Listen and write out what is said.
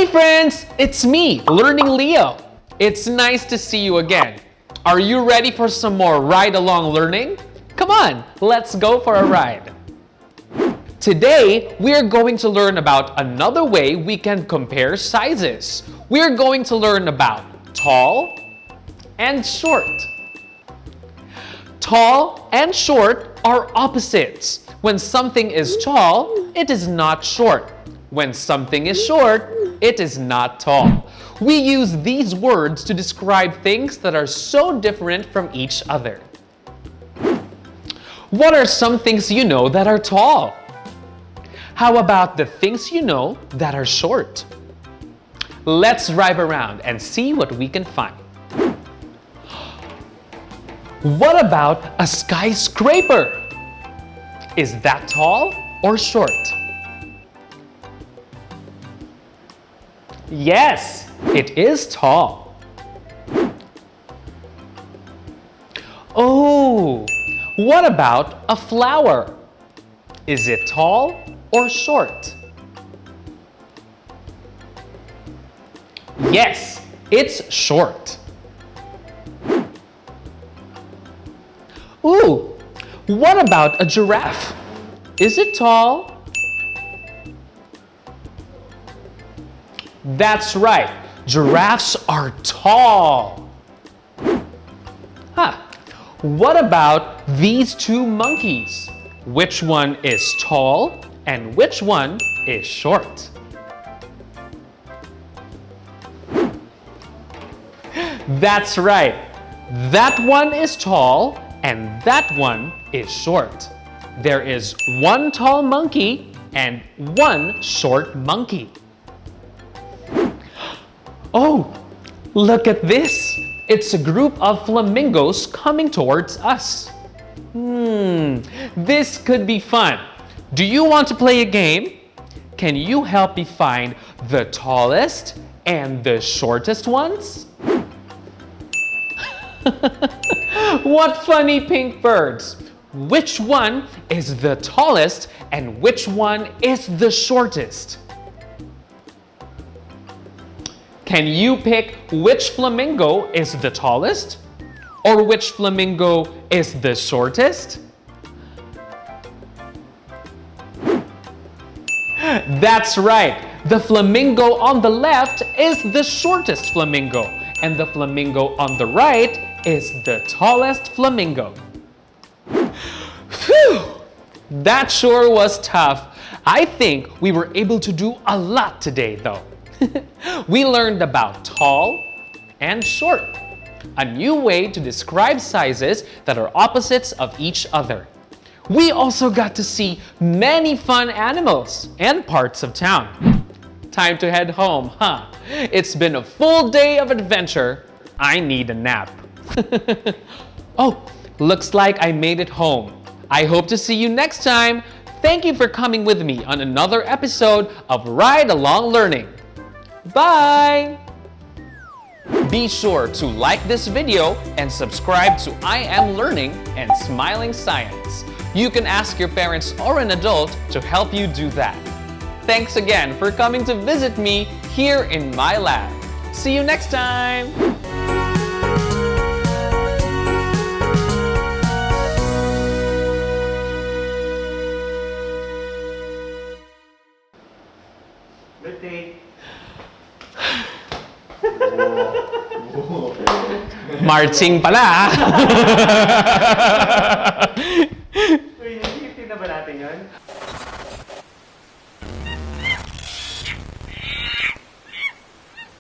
friends, it's me, Learning Leo. It's nice to see you again. Are you ready for some more ride-along learning? Come on, let's go for a ride. Today, we're going to learn about another way we can compare sizes. We're going to learn about tall and short. Tall and short are opposites. When something is tall, it is not short. When something is short, it is not tall. We use these words to describe things that are so different from each other. What are some things you know that are tall? How about the things you know that are short? Let's drive around and see what we can find. What about a skyscraper? Is that tall or short? Yes, it is tall. Oh, what about a flower? Is it tall or short? Yes, it's short. Ooh, what about a giraffe? Is it tall? That's right, giraffes are tall. Huh. What about these two monkeys? Which one is tall and which one is short? That's right. That one is tall and that one is short. There is one tall monkey and one short monkey. Oh, look at this. It's a group of flamingos coming towards us. This could be fun. Do you want to play a game? Can you help me find the tallest and the shortest ones? What funny pink birds! Which one is the tallest and which one is the shortest? Can you pick which flamingo is the tallest or which flamingo is the shortest? That's right. The flamingo on the left is the shortest flamingo, and the flamingo on the right is the tallest flamingo. Phew! That sure was tough. I think we were able to do a lot today, though. We learned about tall and short, a new way to describe sizes that are opposites of each other. We also got to see many fun animals and parts of town. Time to head home, huh? It's been a full day of adventure. I need a nap. Oh, looks like I made it home. I hope to see you next time. Thank you for coming with me on another episode of Ride Along Learning. Bye! Be sure to like this video and subscribe to I Am Learning and Smiling Science. You can ask your parents or an adult to help you do that. Thanks again for coming to visit me here in my lab. See you next time! Good day. Marching pala! Uy, nag-50 na ba natin yun?